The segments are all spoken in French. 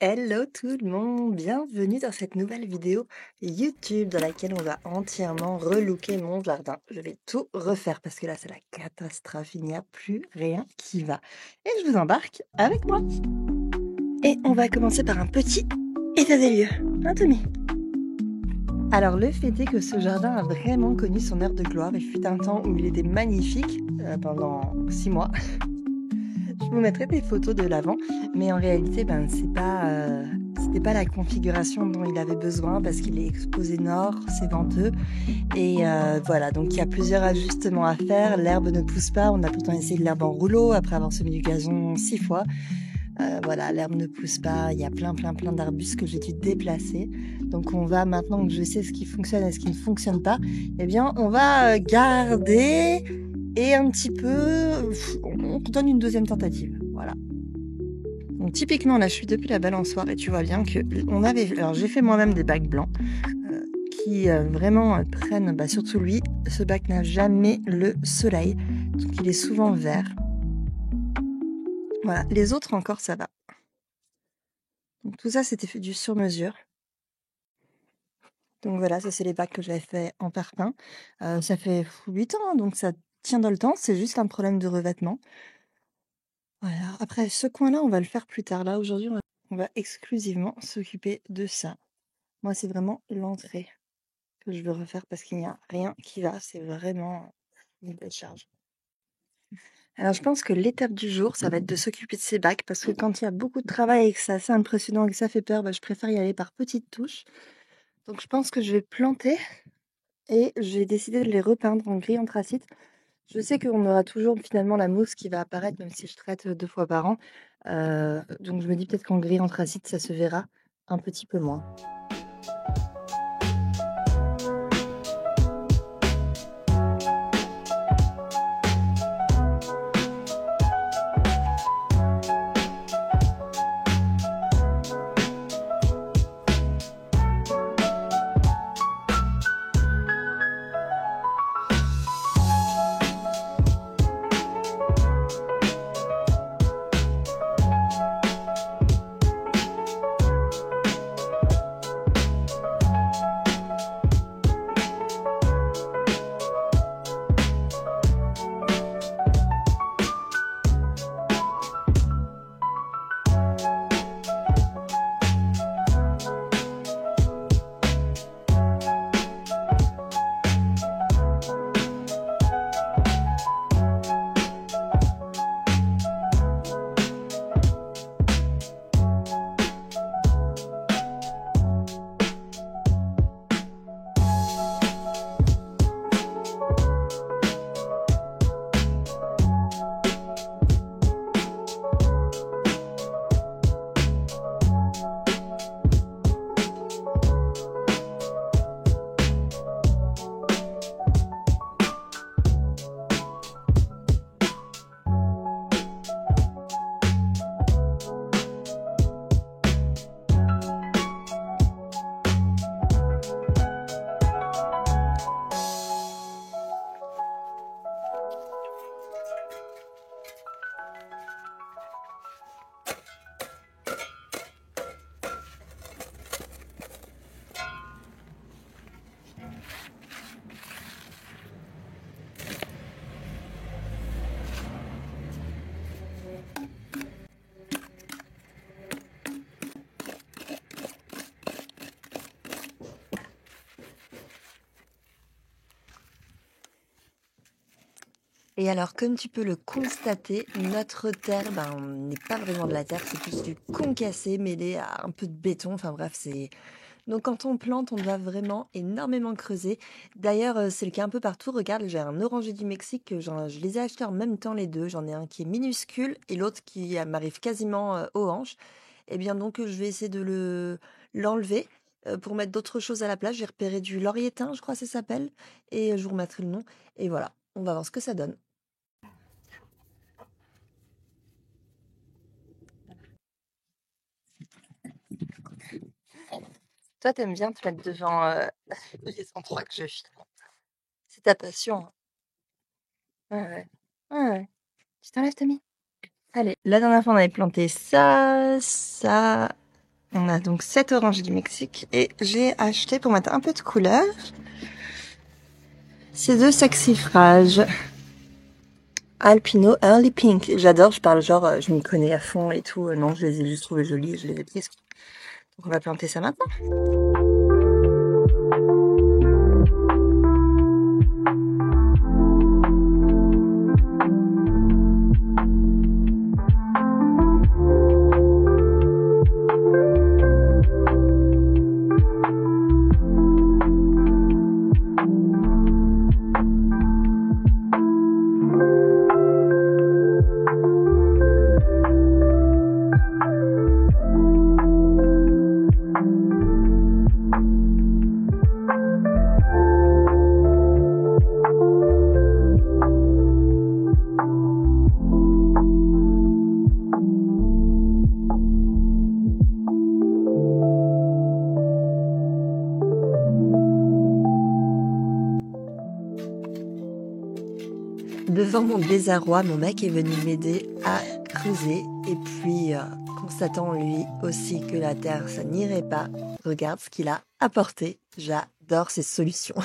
Hello tout le monde, bienvenue dans cette nouvelle vidéo YouTube dans laquelle on va entièrement relooker mon jardin. Je vais tout refaire parce que là c'est la catastrophe, il n'y a plus rien qui va. Et je vous embarque avec moi. Et on va commencer par un petit état des lieux, hein Tommy? Alors le fait est que ce jardin a vraiment connu son heure de gloire. Il fut un temps où il était magnifique pendant 6 mois. Je vous mettrai des photos de l'avant, mais en réalité, c'était pas la configuration dont il avait besoin parce qu'il est exposé nord, c'est venteux. Et voilà, donc il y a plusieurs ajustements à faire. L'herbe ne pousse pas, on a pourtant essayé de l'herbe en rouleau après avoir semé du gazon 6 fois. Voilà, l'herbe ne pousse pas, il y a plein d'arbustes que j'ai dû déplacer. Donc on va, maintenant que je sais ce qui fonctionne et ce qui ne fonctionne pas, eh bien on va garder et un petit peu, on donne une deuxième tentative. Voilà. Donc typiquement là je suis depuis la balançoire et tu vois bien que alors j'ai fait moi-même des bacs blancs qui vraiment prennent, surtout lui, ce bac n'a jamais le soleil, donc il est souvent vert. Voilà, les autres encore ça va. Donc tout ça c'était fait du sur-mesure. Donc voilà, ça c'est les bacs que j'avais fait en parpaing. Ça fait 8 ans, hein, donc ça tient dans le temps, c'est juste un problème de revêtement. Voilà, après ce coin-là, on va le faire plus tard. Là, aujourd'hui, on va exclusivement s'occuper de ça. Moi, c'est vraiment l'entrée que je veux refaire parce qu'il n'y a rien qui va. C'est vraiment une belle charge. Alors, je pense que l'étape du jour, ça va être de s'occuper de ces bacs parce que quand il y a beaucoup de travail et que c'est assez impressionnant et que ça fait peur, je préfère y aller par petites touches. Donc, je pense que je vais planter et j'ai décidé de les repeindre en gris anthracite. Je sais qu'on aura toujours finalement la mousse qui va apparaître, même si je traite 2 fois par an. Donc je me dis peut-être qu'en gris anthracite, ça se verra un petit peu moins. Et alors, comme tu peux le constater, notre terre, n'est pas vraiment de la terre, c'est plus du concassé mêlé à un peu de béton. Enfin bref, c'est... Donc quand on plante, on doit vraiment énormément creuser. D'ailleurs, c'est le cas un peu partout. Regarde, j'ai un oranger du Mexique, je les ai achetés en même temps les deux. J'en ai un qui est minuscule et l'autre qui m'arrive quasiment aux hanches. Eh bien donc, je vais essayer de l'enlever pour mettre d'autres choses à la place. J'ai repéré du laurier thym, je crois que ça s'appelle, et je vous remettrai le nom. Et voilà, on va voir ce que ça donne. Toi, t'aimes bien te mettre devant les endroits que je filme. C'est ta passion, hein. Ouais, ouais. Ouais, ouais. Tu t'enlèves, Tommy? Allez. La dernière fois, on avait planté ça, ça On a donc cette orange du Mexique et j'ai acheté pour mettre un peu de couleur ces deux saxifrages Alpino Early Pink. J'adore, je parle genre, je m'y connais à fond et tout. Non, je les ai juste trouvés jolis et je les ai pris. Donc on va planter ça maintenant. Devant mon désarroi, mon mec est venu m'aider à creuser et puis constatant lui aussi que la terre ça n'irait pas, regarde ce qu'il a apporté. J'adore ces solutions.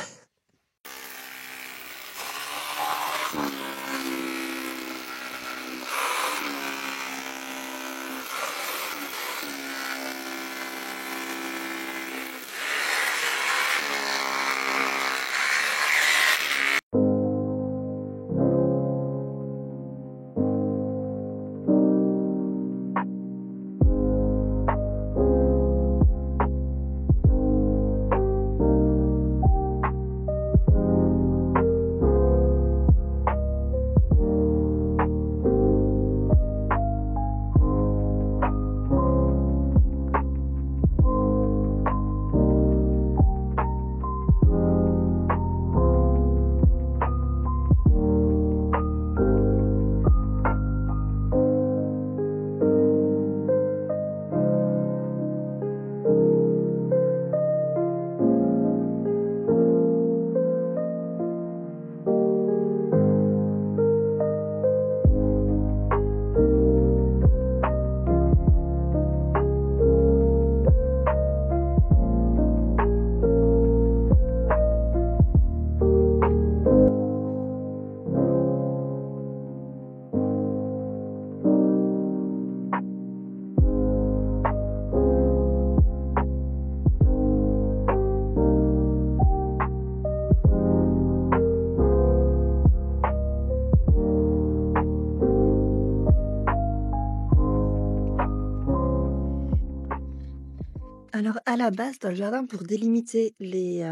Alors à la base, dans le jardin, pour délimiter les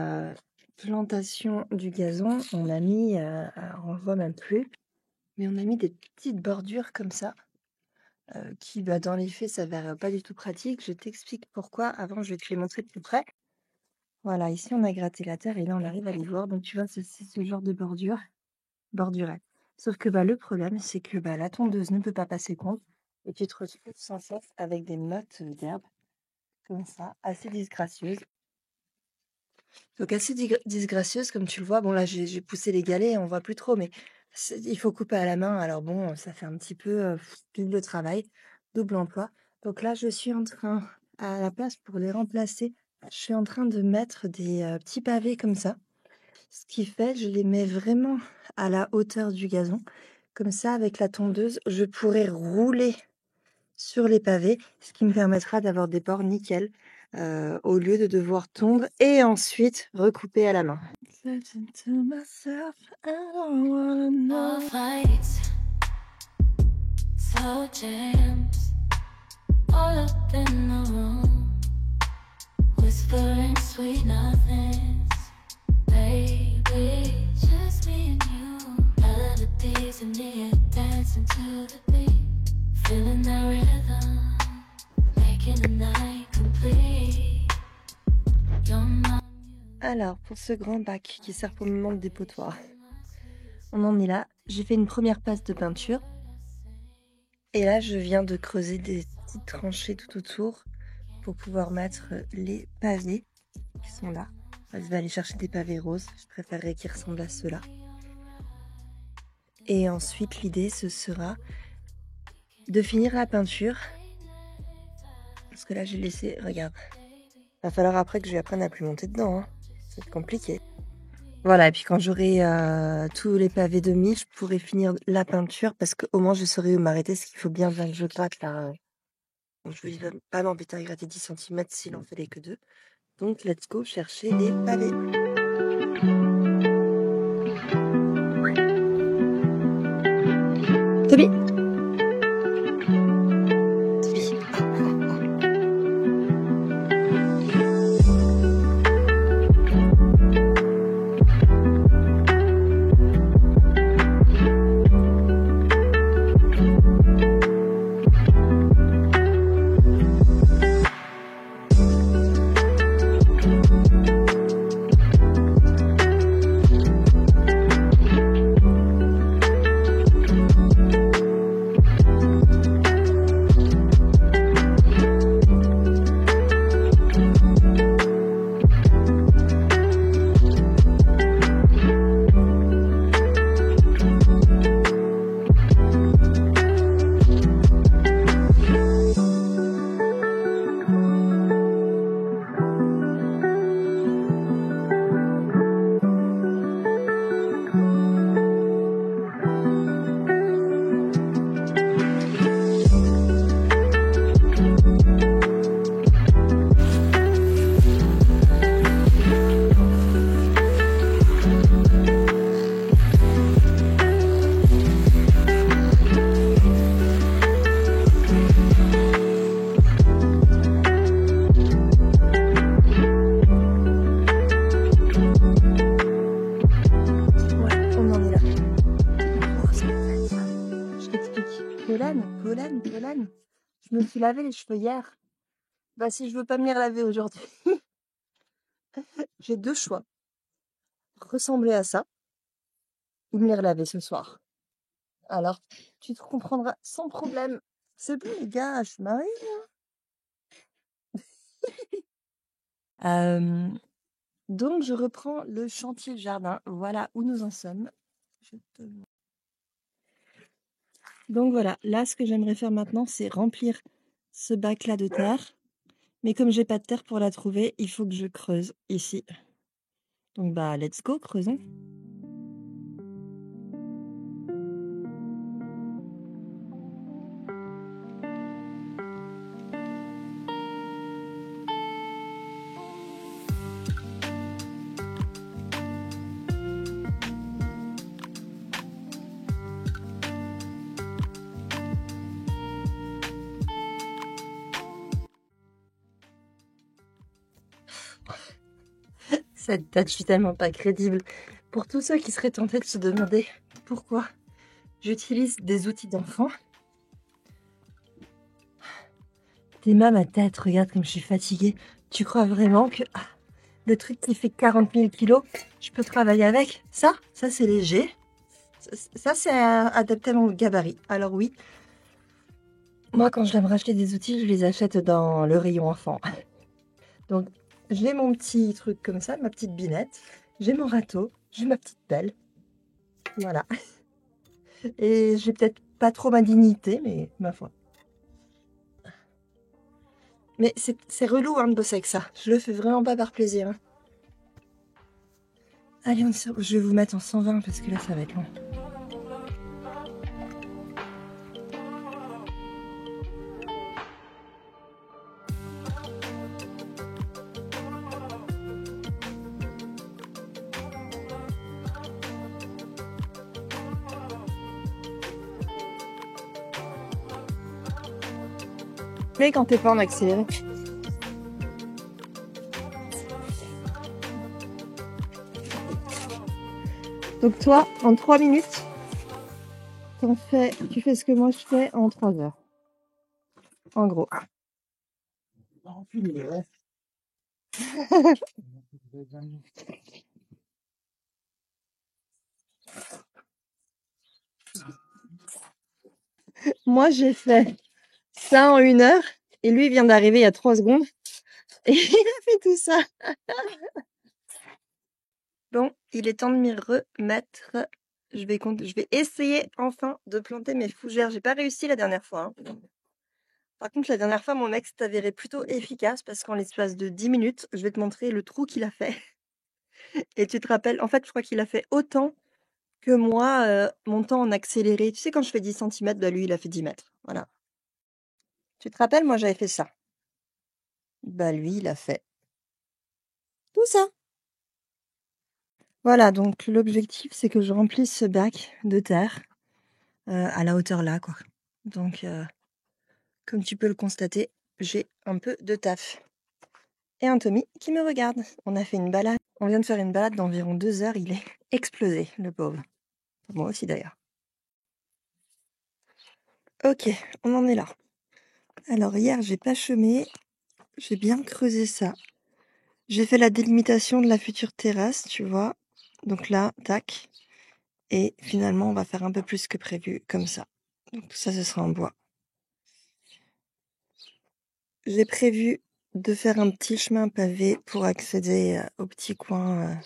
plantations du gazon, on a mis, alors on le voit même plus, mais on a mis des petites bordures comme ça, qui, bah, dans les faits, s'avèrent pas du tout pratiques. Je t'explique pourquoi. Avant, je vais te les montrer de plus près. Voilà, ici, on a gratté la terre et là, on arrive à les voir. Donc tu vois, c'est ce genre de bordurette. Sauf que, bah, le problème, c'est que, bah, la tondeuse ne peut pas passer compte et tu te retrouves sans cesse avec des mottes d'herbe comme ça, assez disgracieuses. Donc assez disgracieuse comme tu le vois. Bon là, j'ai poussé les galets, on voit plus trop, mais il faut couper à la main. Alors bon, ça fait un petit peu double travail, double emploi. Donc là, je suis en train, à la place pour les remplacer, je suis en train de mettre des petits pavés comme ça. Ce qui fait, je les mets vraiment à la hauteur du gazon. Comme ça, avec la tondeuse, je pourrais rouler sur les pavés, ce qui me permettra d'avoir des bords nickel, au lieu de devoir tondre et ensuite recouper à la main. All fights, slow jams, all up in the room, whispering sweet nothings, baby, just me and you, melodies in the air, dancing to the beat, feeling the rhythm, making the night complete. You're my Alors, pour ce grand bac qui sert pour me monter des potoirs, on en est là. J'ai fait une première passe de peinture. Et là, je viens de creuser des petites tranchées tout autour pour pouvoir mettre les pavés qui sont là. Je vais aller chercher des pavés roses. Je préférerais qu'ils ressemblent à ceux-là. Et ensuite, l'idée, ce sera de finir la peinture Parce que là, j'ai laissé... Regarde. Va falloir après que je lui apprenne à plus monter dedans. Hein. C'est compliqué. Voilà, et puis quand j'aurai tous les pavés de mis, je pourrai finir la peinture parce qu'au moins je saurai où m'arrêter. Ce qu'il faut bien que je gratte là. Donc, je vais pas m'embêter à gratter 10 cm s'il en fallait que 2. Donc, let's go chercher les pavés. Toby! Pollen. Je me suis lavé les cheveux hier. Bah si je veux pas me les laver aujourd'hui, j'ai 2 choix. Ressembler à ça ou me les relaver ce soir. Alors, tu te comprendras sans problème. C'est bon les gars, je suis mariée. Donc je reprends le chantier jardin. Voilà où nous en sommes. Donc voilà, là ce que j'aimerais faire maintenant, c'est remplir ce bac-là de terre. Mais comme j'ai pas de terre pour la trouver, il faut que je creuse ici. Donc bah let's go, creusons. Cette date, je suis tellement pas crédible. Pour tous ceux qui seraient tentés de se demander pourquoi j'utilise des outils d'enfant. T'es mal ma tête, regarde comme je suis fatiguée. Tu crois vraiment que le truc qui fait 40 000 kilos, je peux travailler avec? Ça c'est léger. Ça c'est adapté à mon gabarit. Alors oui, moi quand je dois me racheter des outils, je les achète dans le rayon enfant. Donc j'ai mon petit truc comme ça, ma petite binette. J'ai mon râteau, j'ai ma petite pelle. Voilà. Et j'ai peut-être pas trop ma dignité, mais ma foi. Mais c'est relou hein, de bosser avec ça. Je le fais vraiment pas par plaisir. Hein. Allez, je vais vous mettre en 120 parce que là, ça va être long. Mais quand t'es pas en accéléré. Donc toi, en 3 minutes, tu fais ce que moi je fais en 3 heures. En gros. Moi, j'ai fait ça en 1 heure et lui vient d'arriver il y a 3 secondes et il a fait tout ça. Bon, il est temps de m'y remettre. Je vais essayer enfin de planter mes fougères. J'ai pas réussi la dernière fois. Hein. Par contre, la dernière fois, mon ex s'est avéré plutôt efficace parce qu'en l'espace de 10 minutes, je vais te montrer le trou qu'il a fait. Et tu te rappelles, en fait, je crois qu'il a fait autant que moi, mon temps en accéléré. Tu sais, quand je fais 10 centimètres, bah, lui, il a fait 10 mètres. Voilà. Tu te rappelles, moi, j'avais fait ça. Bah, lui, il a fait tout ça. Voilà, donc l'objectif, c'est que je remplisse ce bac de terre à la hauteur là, quoi. Donc, comme tu peux le constater, j'ai un peu de taf. Et un Tommy qui me regarde. On a fait une balade. On vient de faire une balade d'environ 2 heures. Il est explosé, le pauvre. Moi aussi, d'ailleurs. Ok, on en est là. Alors, hier, j'ai pachemé. J'ai bien creusé ça. J'ai fait la délimitation de la future terrasse, tu vois. Donc là, tac. Et finalement, on va faire un peu plus que prévu, comme ça. Donc tout ça, ce sera en bois. J'ai prévu de faire un petit chemin pavé pour accéder au petit coin.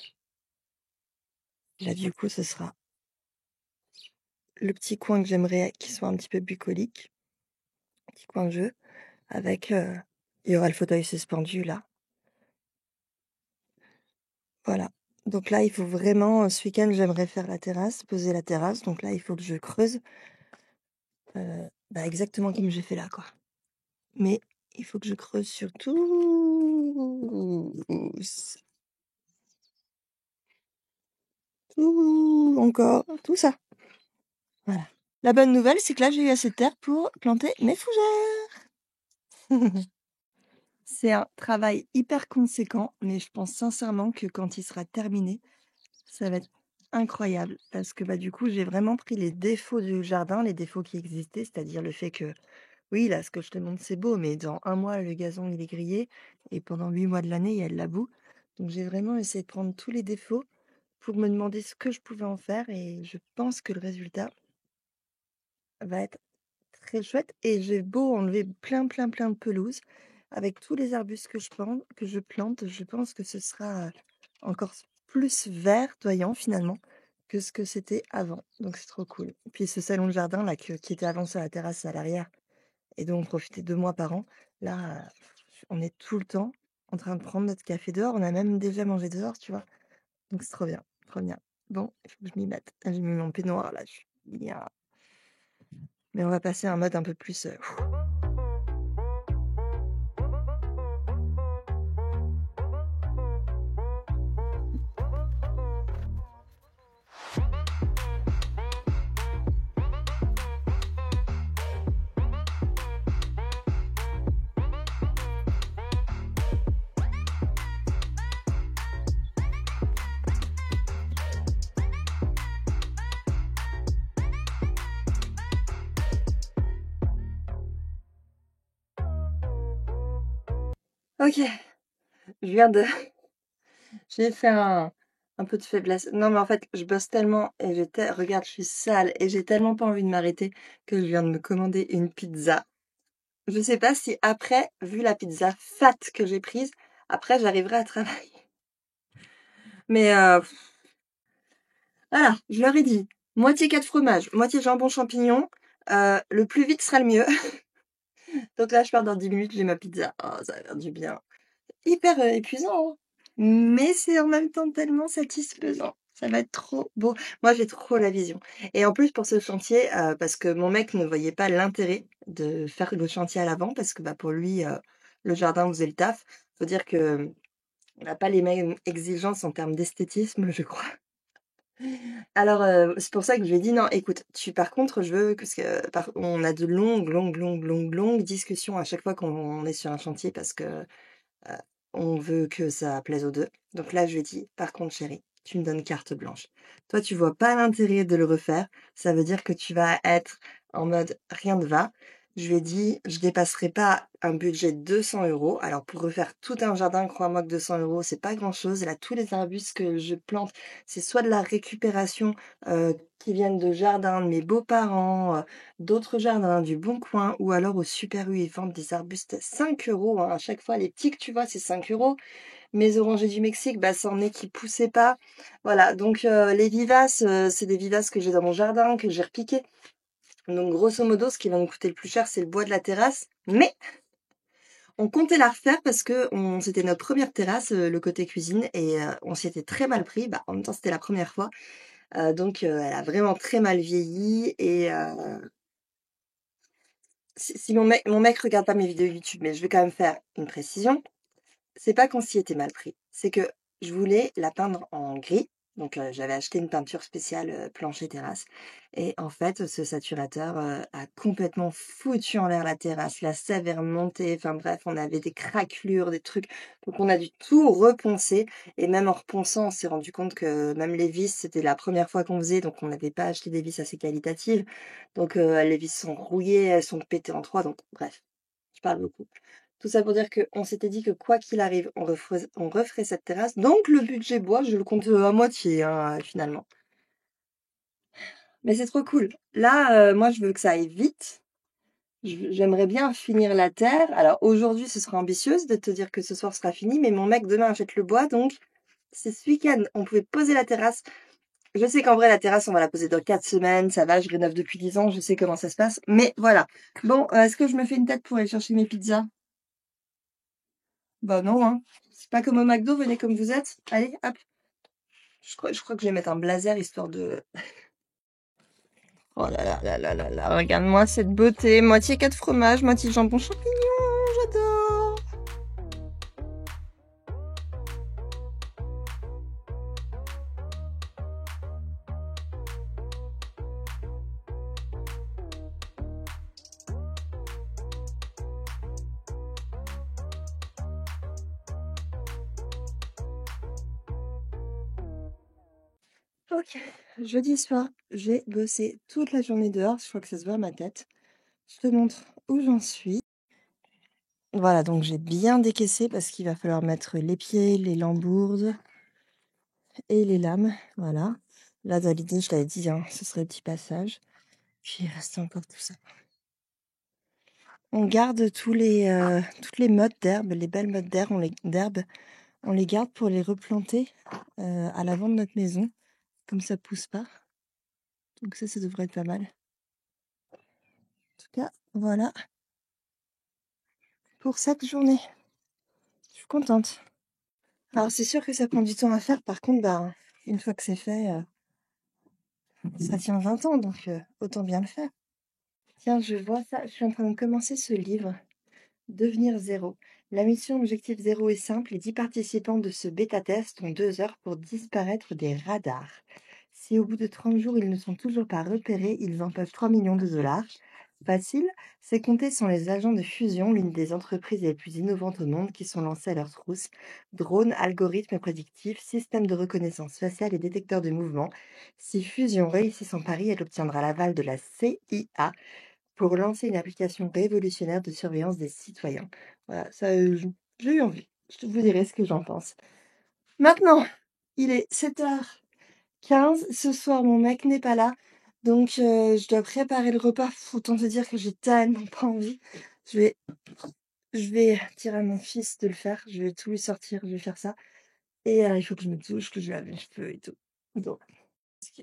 Là, du coup, ce sera le petit coin que j'aimerais qu'il soit un petit peu bucolique. Petit coin de jeu. Avec, il y aura le fauteuil suspendu, là. Voilà. Donc là, il faut vraiment, ce week-end, j'aimerais faire la terrasse, poser la terrasse. Donc là, il faut que je creuse exactement comme j'ai fait là, quoi. Mais il faut que je creuse sur tout encore, tout ça. Voilà. La bonne nouvelle, c'est que là, j'ai eu assez de terre pour planter mes fougères. C'est un travail hyper conséquent, mais je pense sincèrement que quand il sera terminé, ça va être incroyable parce que, bah, du coup, j'ai vraiment pris les défauts du jardin, les défauts qui existaient, c'est-à-dire le fait que, oui, là, ce que je te montre, c'est beau, mais dans 1 mois, le gazon, il est grillé et pendant 8 mois de l'année, il y a de la boue. Donc j'ai vraiment essayé de prendre tous les défauts pour me demander ce que je pouvais en faire et je pense que le résultat va être très chouette et j'ai beau enlever plein, plein, plein de pelouse, avec tous les arbustes que je plante, je pense que ce sera, encore plus verdoyant finalement que ce que c'était avant. Donc c'est trop cool. Puis ce salon de jardin là qui était avant sur la terrasse à l'arrière et dont on profitait 2 mois par an, là, on est tout le temps en train de prendre notre café dehors. On a même déjà mangé dehors, tu vois? Donc c'est trop bien, trop bien. Bon, il faut que je m'y mette. J'ai mis mon peignoir là, je suis bien. Mais on va passer à un mode un peu plus, OK, je viens de j'ai fait un peu de faiblesse. Non, mais en fait, je bosse tellement et regarde, je suis sale et j'ai tellement pas envie de m'arrêter que je viens de me commander une pizza. Je sais pas si après, vu la pizza fat que j'ai prise, après j'arriverai à travailler. Mais voilà, je leur ai dit, moitié 4 fromages, moitié jambon champignon, le plus vite sera le mieux. Donc là, je pars dans 10 minutes, j'ai ma pizza. Oh, ça va faire du bien. Hyper, épuisant, hein, mais c'est en même temps tellement satisfaisant. Ça va être trop beau. Moi, j'ai trop la vision et en plus pour ce chantier, parce que mon mec ne voyait pas l'intérêt de faire le chantier à l'avant parce que, bah, pour lui, le jardin faisait le taf. Faut dire qu'on n'a pas les mêmes exigences en termes d'esthétisme, je crois. Alors, c'est pour ça que je lui ai dit: «Non, écoute, par contre, je veux que on a de longues, longues, longues, longues, longues discussions à chaque fois qu'on est sur un chantier parce que Heu, on veut que ça plaise aux 2. Donc là, je lui ai dit: «Par contre chérie, tu me donnes carte blanche. Toi, tu vois pas l'intérêt de le refaire, ça veut dire que tu vas être en mode rien ne va». Je lui ai dit: «Je dépasserai pas un budget de 200 €». Alors pour refaire tout un jardin, crois-moi que 200 € c'est pas grand-chose. Là, tous les arbustes que je plante, c'est soit de la récupération, qui viennent de jardins de mes beaux-parents, d'autres jardins, du Bon Coin ou alors au Super U, ils vendent des arbustes 5 € hein, à chaque fois. Les petits que tu vois, c'est 5 €. Mes orangers du Mexique, bah, c'en est qui poussaient pas. Voilà, donc les vivaces, c'est des vivaces que j'ai dans mon jardin, que j'ai repiquées. Donc grosso modo, ce qui va nous coûter le plus cher, c'est le bois de la terrasse. Mais on comptait la refaire parce que c'était notre première terrasse, le côté cuisine et on s'y était très mal pris. Bah, en même temps, c'était la première fois. Donc elle a vraiment très mal vieilli et si mon mec regarde pas mes vidéos YouTube, mais je vais quand même faire une précision. C'est pas qu'on s'y était mal pris, c'est que je voulais la peindre en gris. Donc j'avais acheté une peinture spéciale, plancher terrasse et en fait, ce saturateur, a complètement foutu en l'air la terrasse. La sève est remontée, enfin bref, on avait des craquelures, des trucs. Donc on a dû tout reponcer et même en reponçant, on s'est rendu compte que même les vis, c'était la première fois qu'on faisait, donc on n'avait pas acheté des vis assez qualitatives. Donc les vis sont rouillées, elles sont pétées en 3, donc bref, je parle beaucoup. Tout ça pour dire qu'on s'était dit que quoi qu'il arrive, on referait cette terrasse. Donc le budget bois, je le compte à moitié, hein, finalement. Mais c'est trop cool. Là, moi, je veux que ça aille vite. J'aimerais bien finir la terre. Alors aujourd'hui, ce sera ambitieuse de te dire que ce soir sera fini, mais mon mec demain achète le bois, donc c'est ce week-end. On pouvait poser la terrasse. Je sais qu'en vrai, la terrasse, on va la poser dans 4 semaines. Ça va, je rénove depuis 10 ans, je sais comment ça se passe. Mais voilà. Bon, est-ce que je me fais une tête pour aller chercher mes pizzas? Bah non, hein. C'est pas comme au McDo, venez comme vous êtes. Allez, hop. Je crois que je vais mettre un blazer histoire de... Oh là là là là là là, regarde-moi cette beauté. Moitié 4 fromages, moitié jambon champignon, j'adore. Ok, jeudi soir, j'ai bossé toute la journée dehors. Je crois que ça se voit à ma tête. Je te montre où j'en suis. Voilà, donc j'ai bien décaissé parce qu'il va falloir mettre les pieds, les lambourdes et les lames. Voilà. Là, dans l'idée, je t'avais dit, hein, ce serait le petit passage. Puis il reste encore tout ça. On garde toutes les mottes d'herbe, les belles mottes d'herbe, on les garde pour les replanter à l'avant de notre maison, comme ça pousse pas. Donc ça devrait être pas mal. En tout cas, voilà pour cette journée. Je suis contente. Alors c'est sûr que ça prend du temps à faire, par contre, bah, une fois que c'est fait, ça tient 20 ans, donc autant bien le faire. Tiens, je vois ça, je suis en train de commencer ce livre. Devenir zéro. La mission Objectif Zéro est simple. Les 10 participants de ce bêta-test ont 2 heures pour disparaître des radars. Si au bout de 30 jours, ils ne sont toujours pas repérés, ils en peuvent 3 millions de dollars. Facile, ces comptés sont les agents de Fusion, l'une des entreprises les plus innovantes au monde, qui sont lancés à leur trousse. Drones, algorithmes prédictifs, systèmes de reconnaissance faciale et détecteurs de mouvement. Si Fusion réussit son pari, elle obtiendra l'aval de la CIA pour lancer une application révolutionnaire de surveillance des citoyens. Voilà, ça, j'ai eu envie. Je vous dirai ce que j'en pense. Maintenant, il est 7h15. Ce soir, mon mec n'est pas là. Donc, je dois préparer le repas. Autant te dire que j'ai tellement pas envie. Je vais dire à mon fils de le faire. Je vais tout lui sortir. Je vais faire ça. Et il faut que je me douche, que je lave les cheveux et tout. Donc,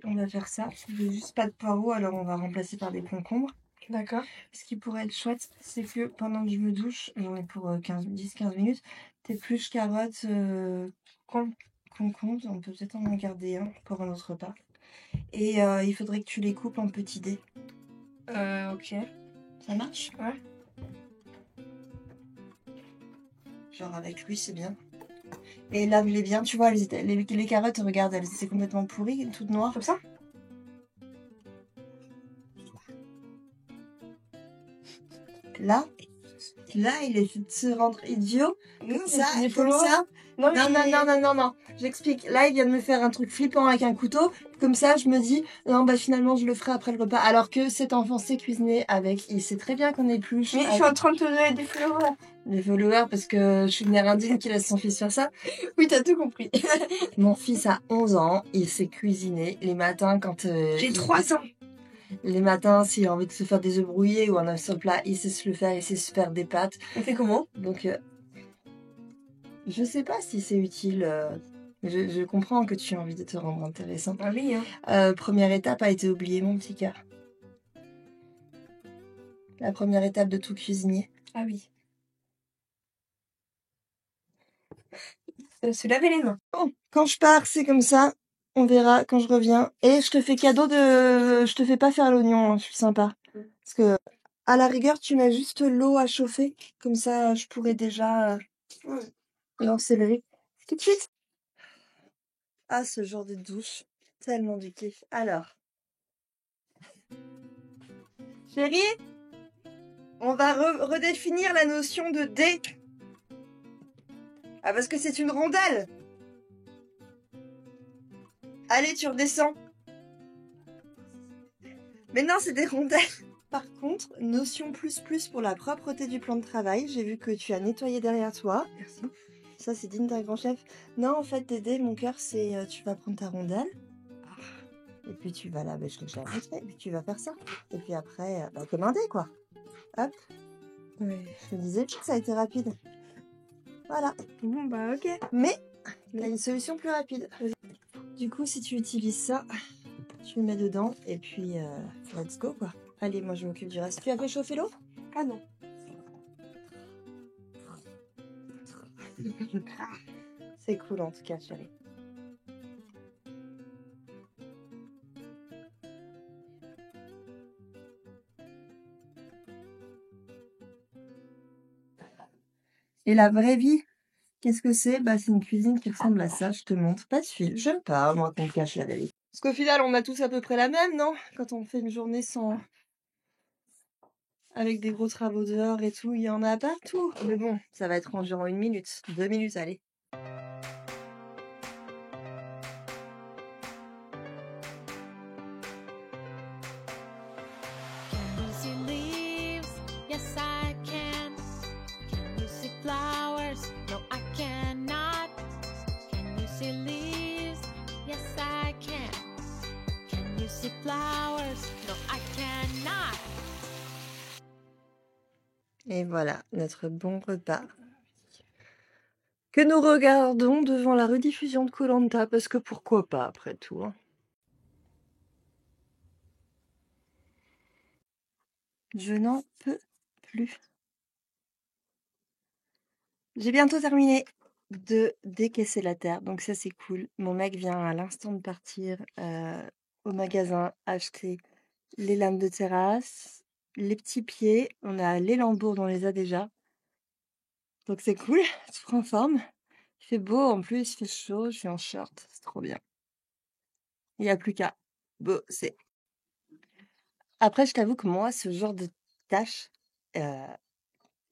on va faire ça. Je veux juste pas de poireaux, alors on va remplacer par des concombres. D'accord. Ce qui pourrait être chouette, c'est que pendant que je me douche, j'en ai pour 10-15 minutes, t'épluches carottes, concombres, on peut peut-être en garder un pour un autre repas. Et il faudrait que tu les coupes en petits dés. Ok. Ça marche? Ouais. Genre avec lui, c'est bien. Et lave-les bien, tu vois, les carottes, regarde, elles étaient complètement pourries, toutes noires. Comme ça? Là, il essaie de se rendre idiot. Comme ça, comme ça. Non. J'explique. Là, il vient de me faire un truc flippant avec un couteau. Comme ça, je me dis, non, bah finalement, je le ferai après le repas. Alors que cet enfant sait cuisiner avec. Il sait très bien qu'on épluche. Mais je suis en train de te donner des followers. Des followers parce que je suis une mère indigne qui laisse son fils faire ça. Oui, t'as tout compris. Mon fils a 11 ans. Il sait cuisiner les matins quand... J'ai 3 ans. Les matins, s'il a envie de se faire des œufs brouillés ou un œuf sur plat, il sait se le faire, il sait se faire des pâtes. On fait comment? Donc, je sais pas si c'est utile. Je comprends que tu as envie de te rendre intéressant. Ah oui, hein. Première étape a été oubliée, mon petit cœur. La première étape de tout cuisinier. Ah oui. Se laver les mains. Bon, quand je pars, c'est comme ça. On verra quand je reviens. Et je te fais cadeau de... Je te fais pas faire l'oignon, hein, je suis sympa. Parce que, à la rigueur, tu mets juste l'eau à chauffer. Comme ça, je pourrais déjà lancer le riz. Tout de suite. Ah, ce genre de douche. Tellement du kiff. Alors. Chérie, on va redéfinir la notion de dé. Ah, parce que c'est une rondelle. Allez, tu redescends. Mais non, c'est des rondelles. Par contre, notion plus pour la propreté du plan de travail. J'ai vu que tu as nettoyé derrière toi. Merci. Ça, c'est digne d'un grand chef. Non, en fait, Dédé, mon cœur, c'est tu vas prendre ta rondelle. Et puis tu vas laver, je te l'ai montré. Et puis tu vas faire ça. Et puis après, comme un dé, quoi. Hop. Ouais. Je me disais que ça a été rapide. Voilà. Bon, bah, ok. Mais il y a une solution plus rapide. Du coup, si tu utilises ça, tu le mets dedans. Et puis, let's go, quoi. Allez, moi, je m'occupe du reste. Tu as fait chauffer l'eau? Ah non. C'est cool, en tout cas, chérie. Et la vraie vie, qu'est-ce que c'est? Bah, c'est une cuisine qui ressemble à ça, je te montre. Pas de fil, j'aime pas, moi, qu'on me cache la vérité. Parce qu'au final, on a tous à peu près la même, non? Quand on fait une journée sans... Avec des gros travaux dehors et tout, il y en a partout. Mais bon, ça va être rendu en 1 minute. 2 minutes, allez. Can you see leaves? Yes, I can. Can you see flowers? No, I cannot. Can you see leaves? Yes, I can. Can you see flowers? No, I cannot. Et voilà, notre bon repas. Que nous regardons devant la rediffusion de Koh-Lanta, parce que pourquoi pas, après tout, hein. Je n'en peux plus. J'ai bientôt terminé de décaisser la terre, donc ça c'est cool. Mon mec vient à l'instant de partir au magasin acheter les lames de terrasse, les petits pieds, on a les lambeaux, on les a déjà. Donc c'est cool, tu prends forme. Il fait beau en plus, il fait chaud, je suis en short, c'est trop bien. Il n'y a plus qu'à bosser. Après, je t'avoue que moi, ce genre de tâches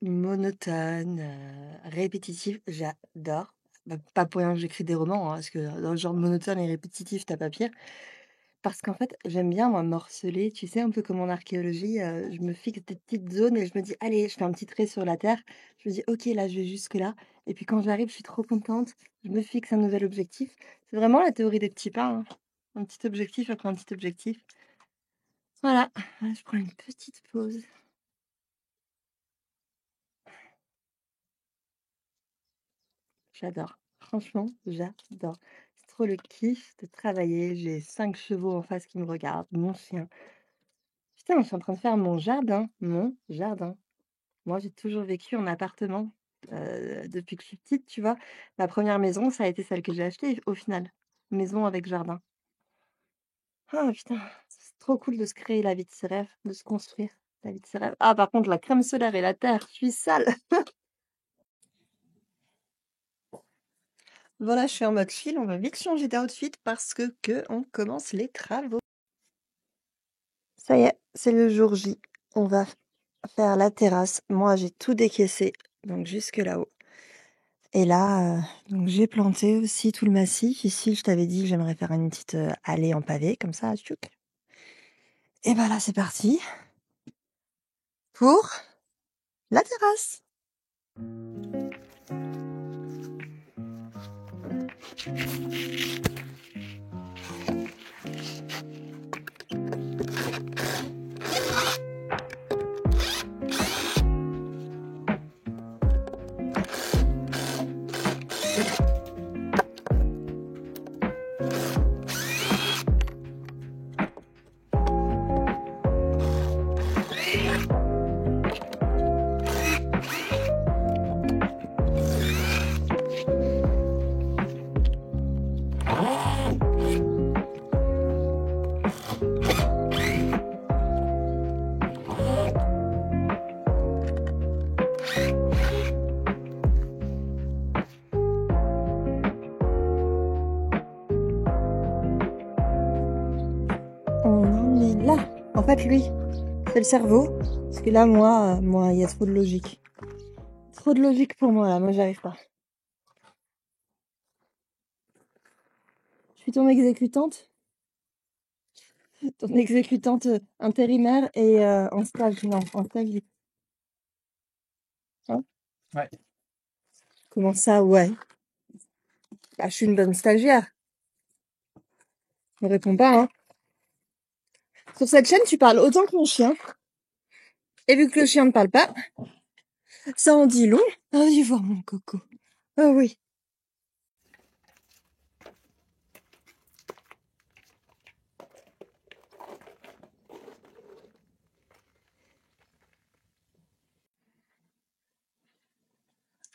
monotones, répétitives, j'adore. Bah, pas pour rien que j'écris des romans, hein, parce que dans le genre monotone et répétitif, t'as pas pire. Parce qu'en fait, j'aime bien, moi, morceler. Tu sais, un peu comme en archéologie, je me fixe des petites zones et je me dis, allez, je fais un petit trait sur la terre. Je me dis, ok, là, je vais jusque-là. Et puis quand j'arrive, je suis trop contente. Je me fixe un nouvel objectif. C'est vraiment la théorie des petits pas, hein. Un petit objectif après un petit objectif. Voilà, là, je prends une petite pause. J'adore. Franchement, j'adore. C'est trop le kiff de travailler. J'ai 5 chevaux en face qui me regardent, mon chien. Putain, je suis en train de faire mon jardin. Mon jardin. Moi, j'ai toujours vécu en appartement depuis que je suis petite, tu vois. Ma première maison, ça a été celle que j'ai achetée au final. Maison avec jardin. Ah putain, c'est trop cool de se créer la vie de ses rêves, de se construire la vie de ses rêves. Ah, par contre, la crème solaire et la terre, je suis sale. Voilà, je suis en mode chill, on va vite changer d'outfit parce que on commence les travaux. Ça y est, c'est le jour J. On va faire la terrasse. Moi, j'ai tout décaissé, donc jusque là-haut. Et là, donc j'ai planté aussi tout le massif. Ici, je t'avais dit que j'aimerais faire une petite allée en pavé, comme ça, tchouk. Et ben là, c'est parti pour la terrasse. fait, lui, c'est le cerveau. Parce que là, moi, il y a trop de logique. Trop de logique pour moi, là. Moi, j'arrive pas. Je suis ton exécutante. Ton exécutante intérimaire et en stage. Non, en stage. Hein? Ouais. Comment ça, ouais? Bah, je suis une bonne stagiaire. Ne réponds pas, hein. Sur cette chaîne, tu parles autant que mon chien. Et vu que le chien ne parle pas, ça en dit long. Ah, viens voir mon coco. Ah oui.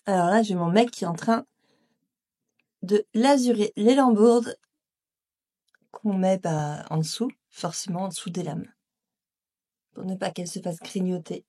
Alors là, j'ai mon mec qui est en train de lazurer les lambourdes qu'on met en dessous, forcément en dessous des lames, pour ne pas qu'elles se fassent grignoter.